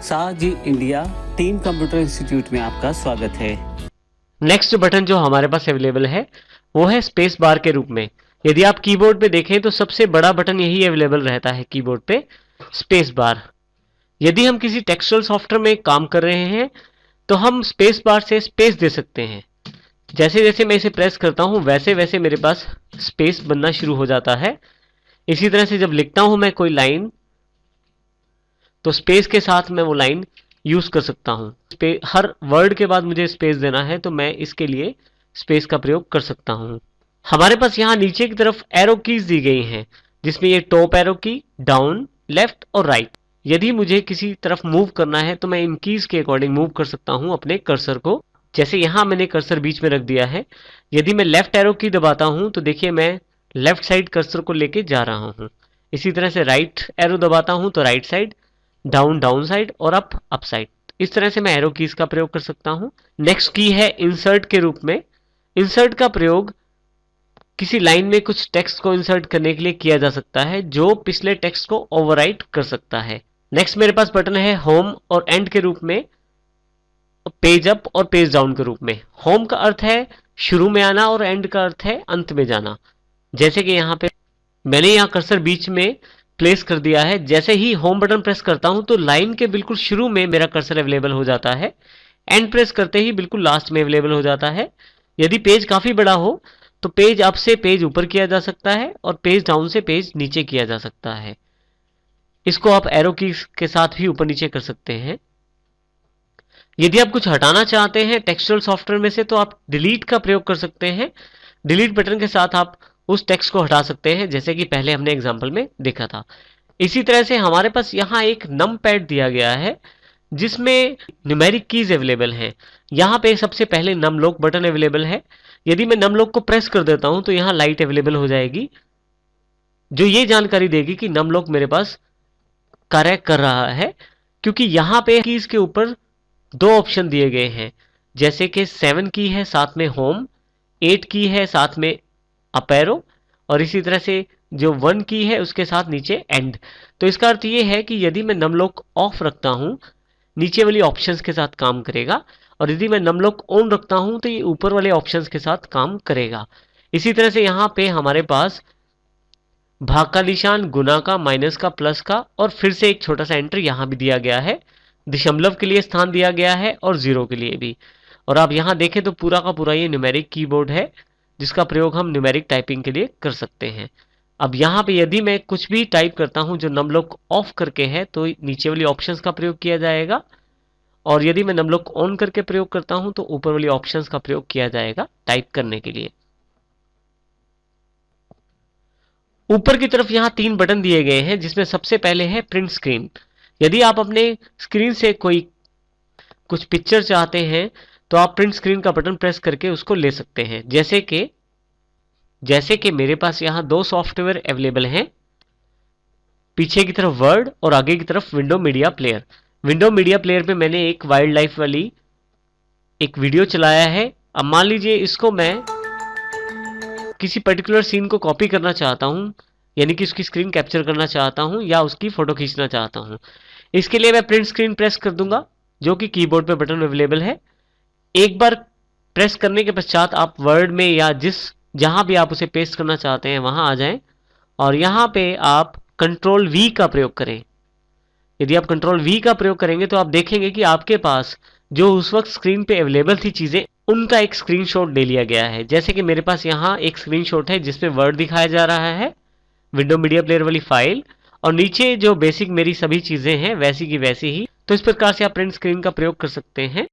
साजी India team computer institute में आपका स्वागत है। नेक्स्ट बटन जो हमारे पास अवेलेबल है वो है स्पेस बार के रूप में। यदि आप कीबोर्ड पे देखें तो सबसे बड़ा बटन यही अवेलेबल रहता है कीबोर्ड पे, स्पेस बार। यदि हम किसी टेक्सचुअल सॉफ्टवेयर में काम कर रहे हैं तो हम स्पेस बार से स्पेस दे सकते हैं। जैसे जैसे मैं इसे प्रेस करता हूं वैसे वैसे मेरे पास स्पेस बनना शुरू हो जाता है। इसी तरह से जब लिखता हूं मैं कोई लाइन तो स्पेस के साथ मैं वो लाइन यूज कर सकता हूं। हर वर्ड के बाद मुझे स्पेस देना है तो मैं इसके लिए स्पेस का प्रयोग कर सकता हूं। हमारे पास यहाँ नीचे की तरफ एरो कीज दी गई हैं, जिसमें ये टॉप एरो की, डाउन, लेफ्ट और राइट। यदि मुझे किसी तरफ मूव करना है तो मैं इन कीज के अकॉर्डिंग मूव कर सकता हूं अपने कर्सर को। जैसे यहां मैंने कर्सर बीच में रख दिया है। यदि मैं लेफ्ट एरो की दबाता हूं तो देखिए मैं लेफ्ट साइड कर्सर को लेके जा रहा हूं। इसी तरह से राइट एरो दबाता हूं तो right side, down down side और अप साइड। इस तरह से मैं एरो कीज का प्रयोग कर सकता हूं। नेक्स्ट की है इंसर्ट के रूप में। इंसर्ट का प्रयोग किसी लाइन में कुछ टेक्स्ट को इंसर्ट करने के लिए किया जा सकता है जो पिछले टेक्स्ट को ओवरराइट कर सकता है। नेक्स्ट मेरे पास बटन है होम और एंड के रूप में, पेज अप और पेज डाउन के रूप में। होम का अर्थ है शुरू में आना और एंड का अर्थ है अंत में जाना। जैसे कि यहाँ पे मैंने यहाँ कर्सर बीच में प्लेस कर दिया है। जैसे ही होम बटन प्रेस करता हूं तो लाइन के बिल्कुल शुरू में मेरा कर्सर अवेलेबल हो जाता है। एंड प्रेस करते ही बिल्कुल लास्ट में अवेलेबल हो जाता है। यदि पेज काफी बड़ा हो तो पेज अप से पेज ऊपर किया जा सकता है और पेज डाउन से पेज नीचे किया जा सकता है। इसको आप एरो की के साथ भी ऊपर नीचे कर सकते हैं। यदि आप कुछ हटाना चाहते हैं टेक्सचुअल सॉफ्टवेयर में से तो आप डिलीट का प्रयोग कर सकते हैं। डिलीट बटन के साथ आप उस टेक्स्ट को हटा सकते हैं, जैसे कि पहले हमने एग्जांपल में देखा था। इसी तरह से हमारे पास यहाँ एक नम पैड दिया गया है जिसमें न्यूमेरिक कीज अवेलेबल हैं। यहाँ पे सबसे पहले नम लॉक बटन अवेलेबल है। यदि मैं नम लॉक को प्रेस कर देता हूं तो यहाँ लाइट अवेलेबल हो जाएगी जो ये जानकारी देगी कि नम लॉक मेरे पास कार्य कर रहा है, क्योंकि यहाँ पे कीज के ऊपर दो ऑप्शन दिए गए हैं। जैसे कि 7 की है साथ में होम, 8 की है साथ में अप एरो और इसी तरह से जो 1 की है उसके साथ नीचे एंड। तो इसका अर्थ ये है कि यदि मैं नम लॉक ऑफ रखता हूं नीचे वाली ऑप्शंस के साथ काम करेगा और यदि मैं नम लॉक ऑन रखता हूं तो ये ऊपर वाले ऑप्शंस के साथ काम करेगा। इसी तरह से यहाँ पे हमारे पास भाग का निशान, गुना का, माइनस का, प्लस का और फिर से एक छोटा सा एंटर यहाँ भी दिया गया है। दशमलव के लिए स्थान दिया गया है और जीरो के लिए भी। और आप यहाँ देखें तो पूरा का पूरा ये न्यूमेरिक कीबोर्ड है जिसका प्रयोग हम न्यूमेरिक टाइपिंग के लिए कर सकते हैं। अब यहाँ पे यदि मैं कुछ भी टाइप करता हूं जो नम लॉक ऑफ करके है तो नीचे वाली ऑप्शंस का प्रयोग किया जाएगा और यदि मैं नम लॉक ऑन करके प्रयोग करता हूं तो ऊपर वाली ऑप्शंस का प्रयोग किया जाएगा टाइप करने के लिए। ऊपर की तरफ यहाँ 3 बटन दिए गए हैं जिसमें सबसे पहले है प्रिंट स्क्रीन। यदि आप अपने स्क्रीन से कोई कुछ पिक्चर चाहते हैं तो आप प्रिंट स्क्रीन का बटन प्रेस करके उसको ले सकते हैं। जैसे कि मेरे पास यहाँ 2 सॉफ्टवेयर अवेलेबल हैं, पीछे की तरफ वर्ड और आगे की तरफ window media player. Window media player पे मैंने एक वाइल्ड लाइफ वाली एक वीडियो चलाया है। अब मान लीजिए इसको मैं किसी पर्टिकुलर सीन को कॉपी करना चाहता हूं, यानी कि उसकी स्क्रीन कैप्चर करना चाहता हूं या उसकी फोटो खींचना चाहता हूं। इसके लिए मैं प्रिंट स्क्रीन प्रेस कर दूंगा जो कि कीबोर्ड पे बटन अवेलेबल है। एक बार प्रेस करने के पश्चात आप वर्ड में या जहां भी आप उसे पेस्ट करना चाहते हैं वहां आ जाएं और यहां पे आप कंट्रोल वी का प्रयोग करें। यदि आप कंट्रोल वी का प्रयोग करेंगे तो आप देखेंगे कि आपके पास जो उस वक्त स्क्रीन पे अवेलेबल थी चीजें उनका एक स्क्रीनशॉट ले लिया गया है। जैसे कि मेरे पास यहाँ एक स्क्रीनशॉट है जिसमें वर्ड दिखाया जा रहा है, विंडो मीडिया प्लेयर वाली फाइल और नीचे जो बेसिक मेरी सभी चीजें हैं वैसी की वैसी ही। तो इस प्रकार से आप प्रिंट स्क्रीन का प्रयोग कर सकते हैं।